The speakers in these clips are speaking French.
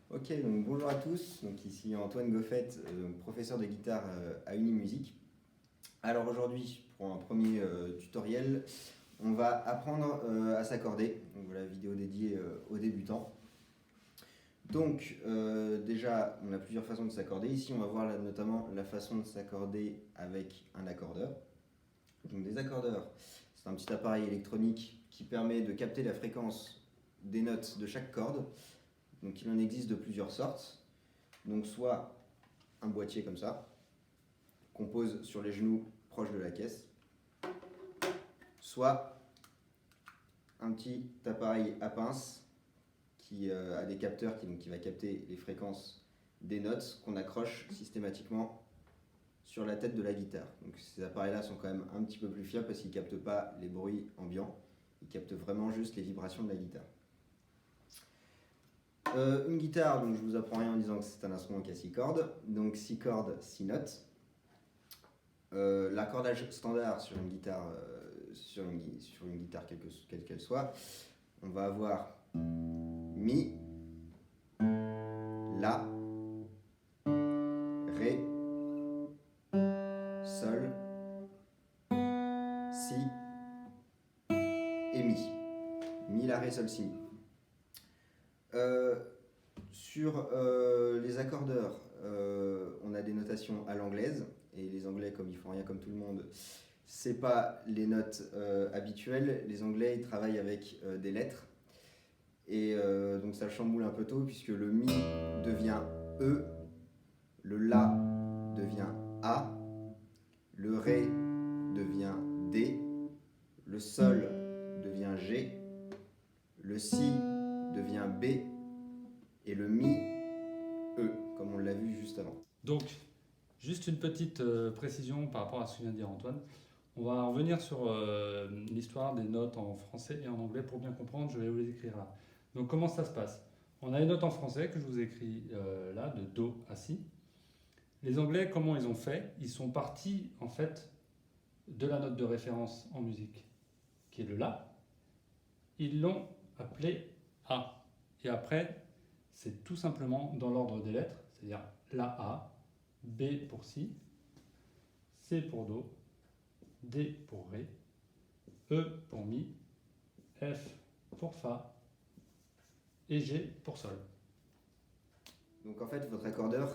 Ok, donc bonjour à tous. Donc ici Antoine Goffette, professeur de guitare à Unimusique. Alors aujourd'hui, pour un premier tutoriel, on va apprendre à s'accorder. Donc voilà, vidéo dédiée aux débutants. Donc déjà, on a plusieurs façons de s'accorder. Ici, on va voir notamment la façon de s'accorder avec un accordeur. Donc des accordeurs, c'est un petit appareil électronique qui permet de capter la fréquence des notes de chaque corde. Donc il en existe de plusieurs sortes. Donc soit un boîtier comme ça, qu'on pose sur les genoux proches de la caisse, soit un petit appareil à pince qui a des capteurs qui va capter les fréquences des notes qu'on accroche systématiquement sur la tête de la guitare. Donc ces appareils-là sont quand même un petit peu plus fiables parce qu'ils ne captent pas les bruits ambiants, ils captent vraiment juste les vibrations de la guitare. Une guitare, donc je vous apprends rien en disant que c'est un instrument qui a 6 cordes, donc 6 cordes, 6 notes. L'accordage standard sur une guitare, quelle qu'elle soit, on va avoir Mi, La, Ré, Sol, Si et Mi. Mi, La, Ré, Sol, Si, Mi. Sur les accordeurs, on a des notations à l'anglaise, et les Anglais, comme ils font rien comme tout le monde, c'est pas les notes habituelles. Les Anglais, ils travaillent avec des lettres, et donc ça chamboule un peu tôt, puisque le Mi devient E, le La devient A, le Ré devient D, le Sol devient G, le Si devient B, et le Mi, E, comme on l'a vu juste avant. Donc, juste une petite précision par rapport à ce que vient de dire Antoine. On va revenir sur l'histoire des notes en français et en anglais pour bien comprendre. Je vais vous les écrire là. Donc, comment ça se passe? On a les notes en français que je vous ai écrit là, de Do à Si. Les Anglais, comment ils ont fait? Ils sont partis en fait de la note de référence en musique, qui est le La. Ils l'ont appelé A. Et après, c'est tout simplement dans l'ordre des lettres, c'est-à-dire la A, B pour Si, C pour Do, D pour Ré, E pour Mi, F pour Fa et G pour Sol. Donc en fait, votre accordeur,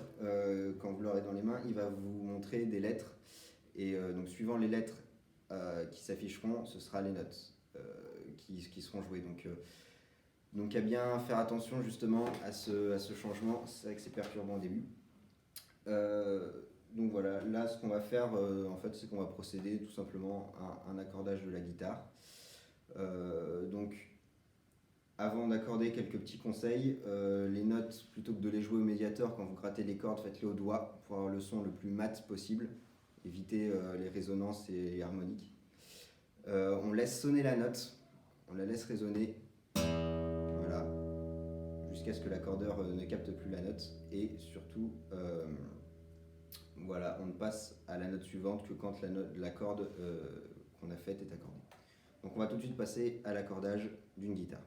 quand vous l'aurez dans les mains, il va vous montrer des lettres. Et donc suivant les lettres qui s'afficheront, ce sera les notes qui seront jouées. Donc à bien faire attention justement à ce changement. C'est vrai que c'est perturbant au début. Donc voilà, là ce qu'on va faire en fait, c'est qu'on va procéder tout simplement à un accordage de la guitare. Donc avant d'accorder, quelques petits conseils. Les notes, plutôt que de les jouer au médiator, quand vous grattez les cordes, faites-les au doigt pour avoir le son le plus mat possible. Évitez les résonances et les harmoniques. On laisse sonner la note, on la laisse résonner, voilà, jusqu'à ce que l'accordeur ne capte plus la note. Et surtout, voilà, on ne passe à la note suivante que quand la corde qu'on a faite est accordée. Donc on va tout de suite passer à l'accordage d'une guitare.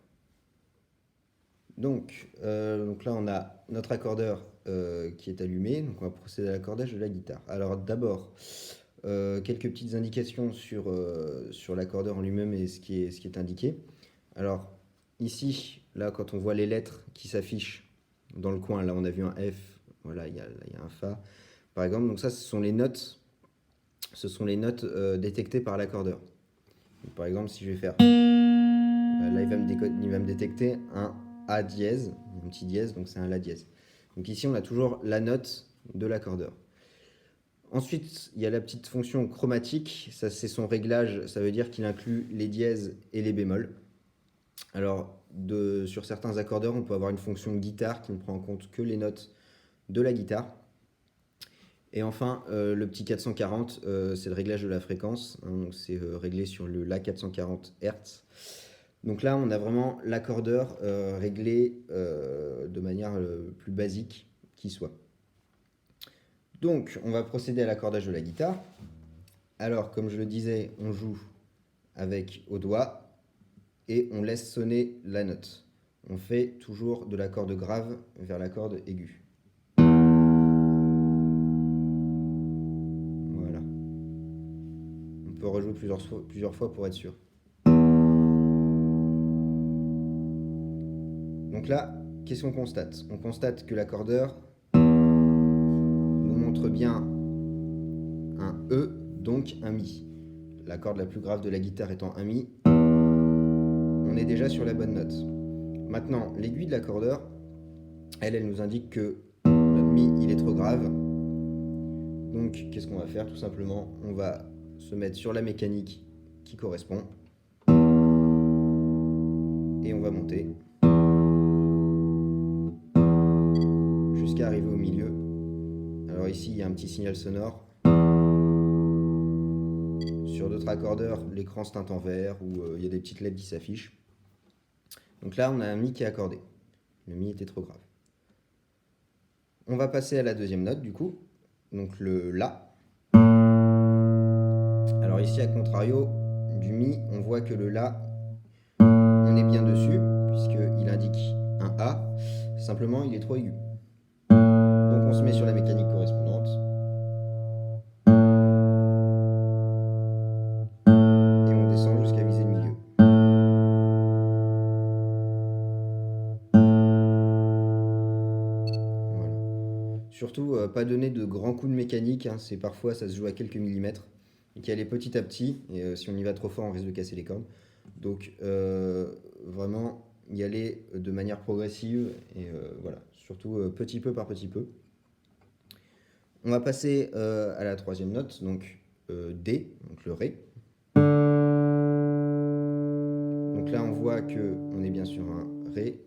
Donc là, on a notre accordeur qui est allumé, donc on va procéder à l'accordage de la guitare. Alors d'abord, quelques petites indications sur l'accordeur en lui-même et ce qui est indiqué. Alors ici, là, quand on voit les lettres qui s'affichent dans le coin, là on a vu un F, voilà, il y a un Fa, par exemple. Donc ça, ce sont les notes détectées par l'accordeur. Par exemple, si je vais faire, là il va me détecter un A dièse, un petit dièse, donc c'est un La dièse. Donc ici, on a toujours la note de l'accordeur. Ensuite, il y a la petite fonction chromatique, ça c'est son réglage, ça veut dire qu'il inclut les dièses et les bémols. Alors, sur certains accordeurs, on peut avoir une fonction guitare qui ne prend en compte que les notes de la guitare. Et enfin, le petit 440, c'est le réglage de la fréquence, hein, donc c'est réglé sur le La 440 Hz. Donc là, on a vraiment l'accordeur réglé de manière plus basique qui soit. Donc, on va procéder à l'accordage de la guitare. Alors, comme je le disais, on joue avec au doigt et on laisse sonner la note. on fait toujours de la corde grave vers la corde aiguë. Voilà. On peut rejouer plusieurs fois pour être sûr. Donc là, qu'est-ce qu'on constate? On constate que l'accordeur nous montre bien un E, donc un Mi. La corde la plus grave de la guitare étant un Mi, on est déjà sur la bonne note. Maintenant, l'aiguille de l'accordeur, elle nous indique que notre Mi, il est trop grave. Donc, qu'est-ce qu'on va faire? Tout simplement, on va se mettre sur la mécanique qui correspond. Et on va monter jusqu'à arriver au milieu. Alors ici, il y a un petit signal sonore. Sur d'autres accordeurs, l'écran se teinte en vert ou il y a des petites LED qui s'affichent. Donc là, on a un Mi qui est accordé. Le Mi était trop grave. On va passer à la deuxième note du coup, donc le La. Alors ici, à contrario du Mi, on voit que le La, on est bien dessus, puisqu'il indique un A. Simplement, il est trop aigu. Donc on se met sur la mécanique correspondante. Et on descend jusqu'à viser le milieu. Surtout, pas donner de grands coups de mécanique, hein, parfois ça se joue à quelques millimètres, et qu'y aller petit à petit, et si on y va trop fort, on risque de casser les cordes. Donc vraiment y aller de manière progressive, et voilà, surtout petit peu par petit peu. On va passer à la troisième note, donc D, donc le Ré. Donc là on voit qu'on est bien sur un Ré,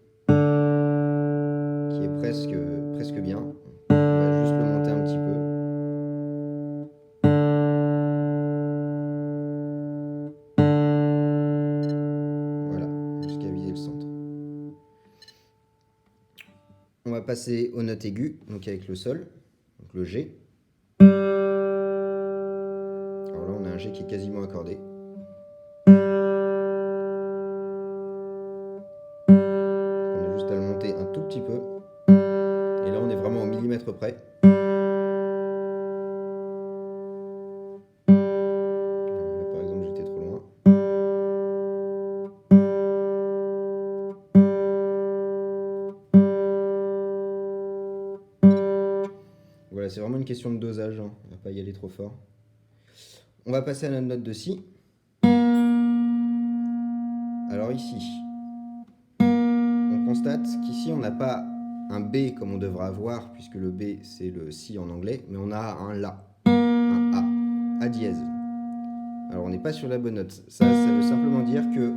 qui est presque bien. On va juste le monter un petit peu. Voilà, jusqu'à viser le centre. On va passer aux notes aiguës, donc avec le Sol, donc le G. Alors là, on a un G qui est quasiment accordé. On a juste à le monter un tout petit peu. Et là, on est vraiment au millimètre près. Là, par exemple, j'étais trop loin. Voilà, c'est vraiment une question de dosage, hein. On va pas y aller trop fort. On va passer à la note de Si. Alors ici, on constate qu'ici, on n'a pas un B comme on devrait avoir, puisque le B, c'est le Si en anglais, mais on a un La, un A dièse. Alors on n'est pas sur la bonne note. Ça veut simplement dire que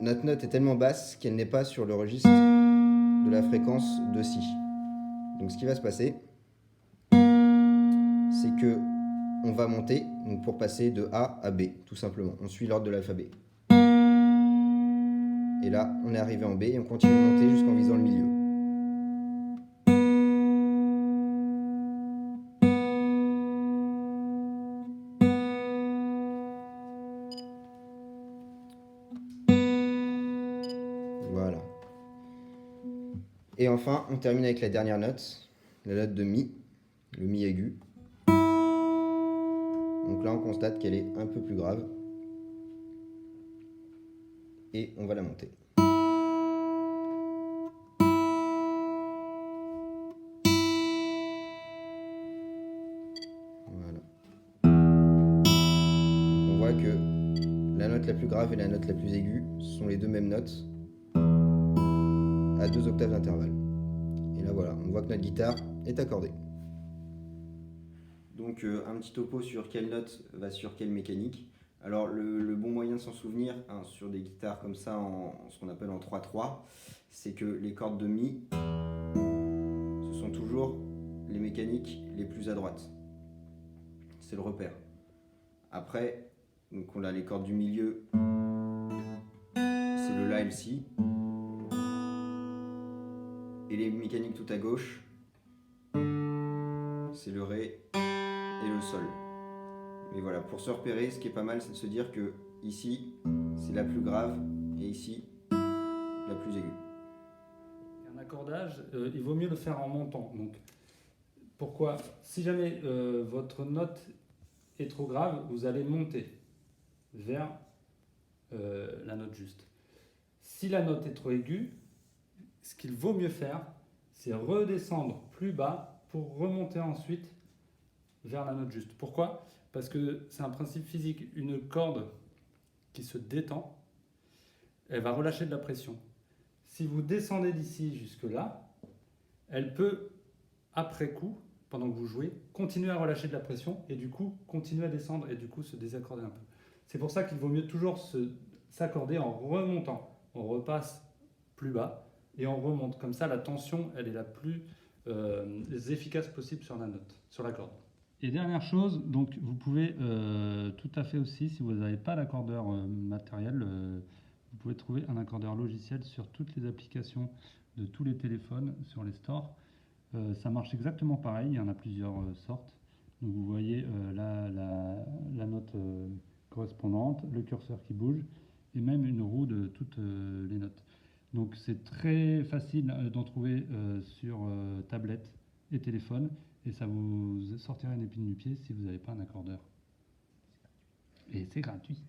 notre note est tellement basse qu'elle n'est pas sur le registre de la fréquence de Si. Donc ce qui va se passer, c'est que on va monter donc pour passer de A à B, tout simplement. On suit l'ordre de l'alphabet. Et là, on est arrivé en B et on continue de monter jusqu'en visant le milieu. Voilà. Et enfin, on termine avec la dernière note, la note de Mi, le Mi aigu. Donc là, on constate qu'elle est un peu plus grave. Et on va la monter. Voilà. Donc on voit que la note la plus grave et la note la plus aiguë sont les deux mêmes notes à 2 octaves d'intervalle. Et là voilà, on voit que notre guitare est accordée. Donc un petit topo sur quelle note va sur quelle mécanique. Alors le bon moyen de s'en souvenir, hein, sur des guitares comme ça, en ce qu'on appelle en 3-3, c'est que les cordes de Mi, ce sont toujours les mécaniques les plus à droite. C'est le repère. Après, donc on a les cordes du milieu, c'est le La et le Si. Et les mécaniques tout à gauche, c'est le Ré et le Sol. Mais voilà, pour se repérer, ce qui est pas mal, c'est de se dire que ici, c'est la plus grave, et ici, la plus aiguë. Un accordage, il vaut mieux le faire en montant. Donc, pourquoi? Si jamais votre note est trop grave, vous allez monter vers la note juste. Si la note est trop aiguë, ce qu'il vaut mieux faire, c'est redescendre plus bas pour remonter ensuite vers la note juste. Pourquoi? Parce que c'est un principe physique. Une corde qui se détend, elle va relâcher de la pression. Si vous descendez d'ici jusque-là, elle peut, après coup, pendant que vous jouez, continuer à relâcher de la pression et du coup continuer à descendre et du coup se désaccorder un peu. C'est pour ça qu'il vaut mieux toujours s'accorder en remontant. On repasse plus bas et on remonte. Comme ça, la tension, elle est la plus efficace possible sur la note, sur la corde. Et dernière chose, donc vous pouvez tout à fait aussi, si vous n'avez pas d'accordeur matériel, vous pouvez trouver un accordeur logiciel sur toutes les applications de tous les téléphones, sur les stores. Ça marche exactement pareil, il y en a plusieurs sortes. Donc vous voyez la note correspondante, le curseur qui bouge et même une roue de toutes les notes. Donc c'est très facile d'en trouver sur tablette et téléphone et ça vous sortira une épine du pied si vous n'avez pas un accordeur. Et c'est gratuit.